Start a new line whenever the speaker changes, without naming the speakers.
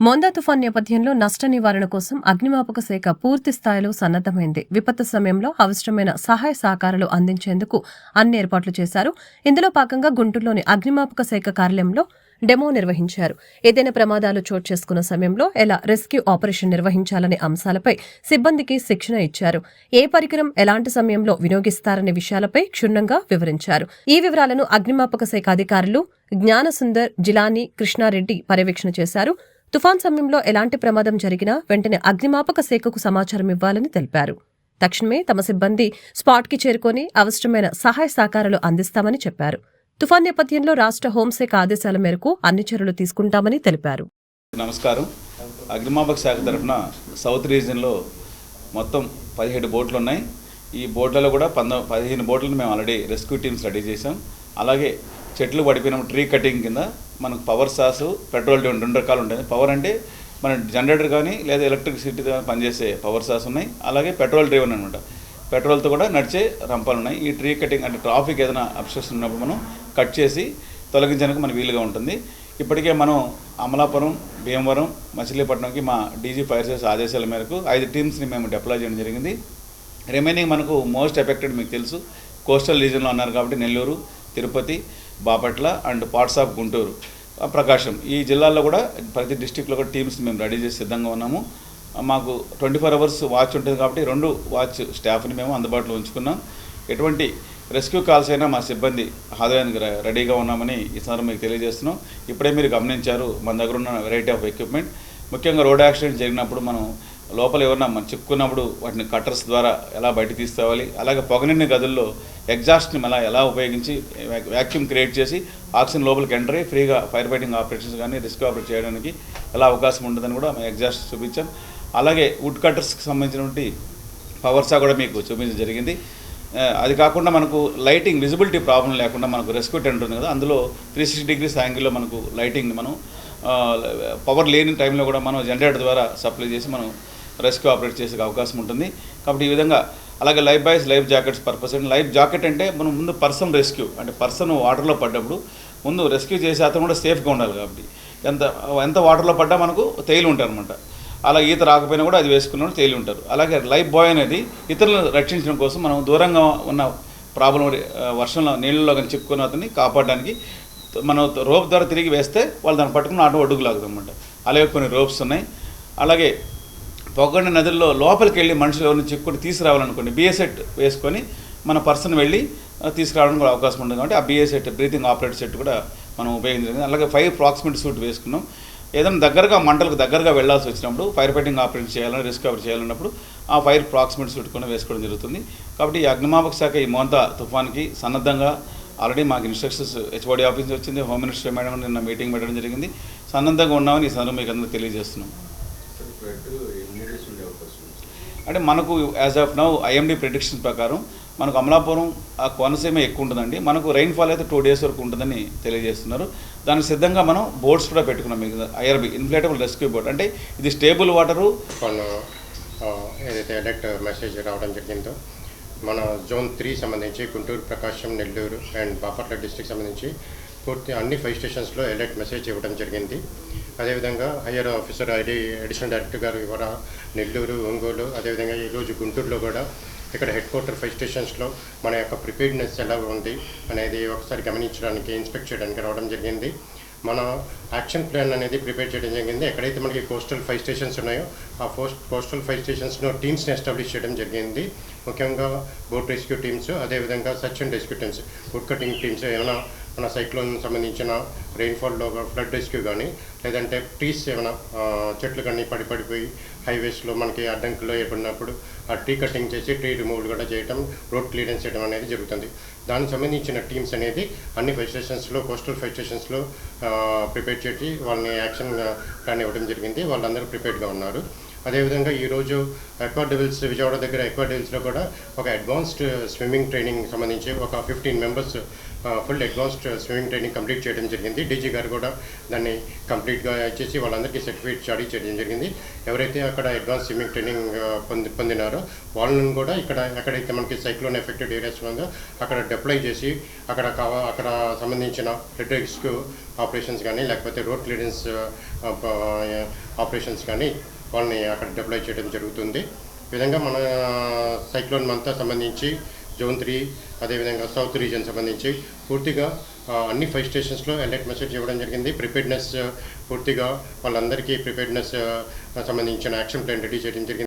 Montha తుఫాన్ నేపథ్యంలో నష్ట నివారణ కోసం అగ్నిమాపక శాఖ పూర్తి స్థాయిలో సన్నద్దమైంది. విపత్తు సమయంలో అవసరమైన సహాయ సహకారాలు అందించేందుకు అన్ని ఏర్పాట్లు చేశారు. ఇందులో భాగంగా గుంటూరులోని అగ్నిమాపక శాఖ కార్యాలయంలో డెమో నిర్వహించారు. ఏదైనా ప్రమాదాలు చోటు చేసుకున్న సమయంలో ఎలా రెస్క్యూ ఆపరేషన్ నిర్వహించాలనే అంశాలపై సిబ్బందికి శిక్షణ ఇచ్చారు. ఏ పరికరం ఎలాంటి సమయంలో వినియోగిస్తారనే విషయాలపై క్షుణ్ణంగా వివరించారు. ఈ వివరాలను అగ్నిమాపక శాఖ అధికారులు జ్ఞానసుందర్, జిలానీ, కృష్ణారెడ్డి పర్యవేక్షణ చేశారు. తుఫాన్ సమయంలో ఎలాంటి ప్రమాదం జరిగినా వెంటనే అగ్నిమాపక శాఖకు సమాచారం ఇవ్వాలని తెలిపారు. తక్షణమే తమ సిబ్బంది స్పాట్కి చేరుకొని అవసరమైన సహాయ సహకారాలు అందిస్తామని చెప్పారు. తుఫాన్ నేపథ్యంలో రాష్ట్ర హోంశాఖ ఆదేశాల మేరకు అన్ని చర్యలు తీసుకుంటామని తెలిపారు.
నమస్కారం. అగ్నిమాపక శాఖ తరఫున సౌత్ రీజియన్లో మొత్తం 17 బోట్లు ఉన్నాయి. ఈ బోట్లలో కూడా 15 బోట్లను మేము ఆల్రెడీ రెస్క్యూ టీమ్స్ రెడీ చేసాం. అలాగే చెట్లు పడిపోయిన ట్రీ కటింగ్ కింద మనకు పవర్ సాసు, పెట్రోల్ రెండు రకాలు ఉంటాయి. పవర్ అంటే మన జనరేటర్ కానీ లేదా ఎలక్ట్రిసిటీతో పనిచేసే పవర్ సాస్ ఉన్నాయి. అలాగే పెట్రోల్ డ్రైవన్ అనమాట, పెట్రోల్తో కూడా నడిచే రంపాలు ఉన్నాయి. ఈ ట్రీ కటింగ్ అంటే ట్రాఫిక్ ఏదైనా అబ్స్ట్రక్షన్ ఉన్నప్పుడు మనం కట్ చేసి తొలగించడానికి మనకు వీలుగా ఉంటుంది. ఇప్పటికే మనం అమలాపురం, భీమవరం, మచిలీపట్నంకి మా డీజీ ఫైర్ సర్వీస్ ఆదేశాల మేరకు 5 టీమ్స్ని మేము డిప్లాయ్ చేయడం జరిగింది. రిమైనింగ్ మనకు మోస్ట్ ఎఫెక్టెడ్ మీకు తెలుసు కోస్టల్ రీజన్లో ఉన్నారు కాబట్టి Nellore, Tirupati, Bapatla and parts of Guntur, Prakasam, ఈ జిల్లాల్లో కూడా ప్రతి డిస్టిక్లో కూడా టీమ్స్ మేము రెడీ చేసి సిద్ధంగా ఉన్నాము. మాకు 24 అవర్స్ వాచ్ ఉంటుంది కాబట్టి 2 వాచ్ స్టాఫ్ని మేము అందుబాటులో ఉంచుకున్నాం. ఎటువంటి రెస్క్యూ కాల్స్ అయినా మా సిబ్బంది హాజరైనందుకు రెడీగా ఉన్నామని ఈ సందర్భంగా మీకు తెలియజేస్తున్నాం. ఇప్పుడే మీరు గమనించారు మన దగ్గర ఉన్న వెరైటీ ఆఫ్ ఎక్విప్మెంట్. ముఖ్యంగా రోడ్ యాక్సిడెంట్ జరిగినప్పుడు మనం లోపల ఎవరన్నా మనం చిక్కున్నప్పుడు వాటిని కట్టర్స్ ద్వారా ఎలా బయట తీసుకోవాలి, అలాగే పొగనిన్న గదుల్లో ఎగ్జాస్ట్ని ఎలా ఉపయోగించి వ్యాక్యూమ్ క్రియేట్ చేసి ఆక్సిజన్ లోపలికి ఎంటర్ అయ్యి ఫ్రీగా ఫైర్ ఫైటింగ్ ఆపరేషన్స్ కానీ రెస్క్యూ ఆపరేట్ చేయడానికి ఎలా అవకాశం ఉంటుందని కూడా మేము ఎగ్జాస్ట్ చూపించాం. అలాగే వుడ్ కట్టర్స్కి సంబంధించినటువంటి పవర్సా కూడా మీకు చూపించడం జరిగింది. అది కాకుండా మనకు లైటింగ్ విజిబిలిటీ ప్రాబ్లం లేకుండా మనకు రెస్క్యూ టెంట్ ఉంది కదా, అందులో 360 degrees యాంగిల్లో మనకు లైటింగ్ మనం పవర్ లేని టైంలో కూడా మనం జనరేటర్ ద్వారా సప్లై చేసి మనం రెస్క్యూ ఆపరేట్ చేసే అవకాశం ఉంటుంది. కాబట్టి ఈ విధంగా అలాగే life boys, life jackets purpose and life jacket అంటే మనం ముందు పర్సన్ రెస్క్యూ అంటే పర్సన్ వాటర్లో పడ్డప్పుడు ముందు రెస్క్యూ చేసే అతను కూడా సేఫ్గా ఉండాలి. కాబట్టి ఎంత వాటర్లో పడ్డా మనకు తేలి ఉంటారు అనమాట. అలా ఈత రాకపోయినా కూడా అది వేసుకున్న తేలి ఉంటారు. అలాగే లైఫ్ బాయ్ అనేది ఇతరులను రక్షించడం కోసం మనం దూరంగా ఉన్న ప్రాబ్లం వర్షంలో నీళ్ళలో కానీ చిక్కుకున్న అతన్ని కాపాడడానికి మనం రోప్ ద్వారా తిరిగి వేస్తే వాళ్ళు దాన్ని పట్టుకుని ఆటో అడుగులాగుతాం అనమాట. అలాగే కొన్ని రోప్స్ ఉన్నాయి. అలాగే పొగండి నదుల్లో లోపలికి వెళ్ళి మనుషులు ఎవరిని చిక్కుని తీసుకురావాలనుకోండి బిఏ సెట్ వేసుకొని మన పర్సన్ వెళ్ళి తీసుకురావడానికి కూడా అవకాశం ఉంటుంది. కాబట్టి ఆ BA set, breathing operator set కూడా మనం ఉపయోగించడం. అలాగే ఫైర్ ప్రాక్సిమిటీ సూట్ వేసుకున్నాం. ఏదైనా దగ్గరగా మంటలకు దగ్గరగా వెళ్లాల్సి వచ్చినప్పుడు ఫైర్ ఫైటింగ్ ఆపరేట్ చేయాలని రెస్క్యూ ఆపరేట్ చేయాలన్నప్పుడు ఆ ఫైర్ ప్రాక్సిమిటీ సూట్ కూడా వేసుకోవడం జరుగుతుంది. కాబట్టి ఈ అగ్నిమాపక శాఖ ఈ మోంతా తుఫాన్కి సన్నద్ధంగా ఆల్రెడీ మాకు ఇన్స్ట్రక్షన్స్ హెచ్ఓడి ఆఫీస్ నుంచి వచ్చింది. హోమ్ మినిస్టర్ మేడం నిన్న మీటింగ్ పెట్టడం జరిగింది. సన్నద్ధంగా ఉన్నామని ఈ సందర్భంగా మీకు అందరూ తెలియజేస్తున్నాం. అంటే మనకు as of now IMD prediction ప్రకారం మనకు అమలాపురం ఆ కోనసీమ ఎక్కువ ఉంటుందండి. మనకు రైన్ఫాల్ అయితే 2 days వరకు ఉంటుందని తెలియజేస్తున్నారు. దానికి సిద్ధంగా మనం బోట్స్ కూడా పెట్టుకున్నాం. మీకు ఐఆర్బి ఇన్ఫ్లేటబుల్ రెస్క్యూ బోట్ అంటే ఇది స్టేబుల్ వాటరు.
ఏదైతే అలర్ట్ మెసేజ్ రావడం జరిగిందో మన జోన్ 3 సంబంధించి గుంటూరు, ప్రకాశం, నెల్లూరు అండ్ బాపట్ల డిస్ట్రిక్ట్ సంబంధించి పూర్తి అన్ని 5 స్టేషన్స్లో అలర్ట్ మెసేజ్ ఇవ్వడం జరిగింది. అదేవిధంగా హయ్యర్ ఆఫీసర్ అడిషనల్ డైరెక్టర్ గారు ఇవాళ నెల్లూరు, ఒంగోలు, అదేవిధంగా ఈరోజు గుంటూరులో కూడా ఇక్కడ హెడ్ క్వార్టర్ 5 స్టేషన్స్లో మన యొక్క ప్రిపేర్డ్నెస్ ఎలా ఉంది అనేది ఒకసారి గమనించడానికి, ఇన్స్పెక్ట్ చేయడానికి రావడం జరిగింది. మన యాక్షన్ ప్లాన్ అనేది ప్రిపేర్ చేయడం జరిగింది. ఎక్కడైతే మనకి కోస్టల్ 5 స్టేషన్స్ ఉన్నాయో ఆ కోస్టల్ 5 స్టేషన్స్లో టీమ్స్ని ఎస్టాబ్లిష్ చేయడం జరిగింది. ముఖ్యంగా బోట్ రెస్క్యూ టీమ్స్, అదేవిధంగా search and rescue teams, would cutting teams, ఏమైనా మన సైక్లోన్ సంబంధించిన రెయిన్ఫాల్లో ఫ్లడ్ రెస్క్యూ కానీ లేదంటే ట్రీస్ ఏమైనా చెట్లు కానీ పడిపోయి హైవేస్లో మనకి అడ్డంకుల్లో ఏర్పడినప్పుడు ఆ ట్రీ కటింగ్ చేసి ట్రీ రిమూవల్ కూడా చేయడం, రోడ్ క్లియరెన్స్ చేయడం అనేది జరుగుతుంది. దానికి సంబంధించిన టీమ్స్ అనేది అన్ని 5 స్టేషన్స్లో కోస్టల్ 5 స్టేషన్స్లో ప్రిపేర్ చేసి వాళ్ళని యాక్షన్ ప్లాన్ ఇవ్వడం జరిగింది. వాళ్ళందరూ ప్రిపేర్డ్గా ఉన్నారు. అదేవిధంగా ఈరోజు ఎక్వా డెవిల్స్, విజయవాడ దగ్గర ఎక్వా డెవిల్స్లో కూడా ఒక అడ్వాన్స్డ్ స్విమ్మింగ్ ట్రైనింగ్ సంబంధించి ఒక 15 members full advanced swimming training complete చేయడం జరిగింది. డీజీ గారు కూడా దాన్ని కంప్లీట్గా ఇచ్చేసి వాళ్ళందరికీ సర్టిఫికేట్ జారీ చేయడం జరిగింది. ఎవరైతే అక్కడ అడ్వాన్స్ స్విమ్మింగ్ ట్రైనింగ్ పొందినారో వాళ్ళని కూడా ఎక్కడైతే మనకి సైక్లోన్ ఎఫెక్టెడ్ ఏరియాస్ ఉందో అక్కడ డిప్లాయ్ చేసి అక్కడ సంబంధించిన ఫ్లడ్ రెస్క్యూ ఆపరేషన్స్ కానీ లేకపోతే రోడ్ క్లియరెన్స్ ఆపరేషన్స్ కానీ వాళ్ళని అక్కడ డిప్లాయ్ చేయడం జరుగుతుంది. ఈ విధంగా మన సైక్లోన్ అంతా సంబంధించి జోన్ 3 అదేవిధంగా సౌత్ రీజన్ సంబంధించి పూర్తిగా అన్ని 5 స్టేషన్స్లో అలర్ట్ మెసేజ్ ఇవ్వడం జరిగింది. ప్రిపేర్డ్నెస్ పూర్తిగా వాళ్ళందరికీ ప్రిపేర్డ్నెస్ సంబంధించిన యాక్షన్ ప్లాన్ రెడీ చేయడం జరిగింది.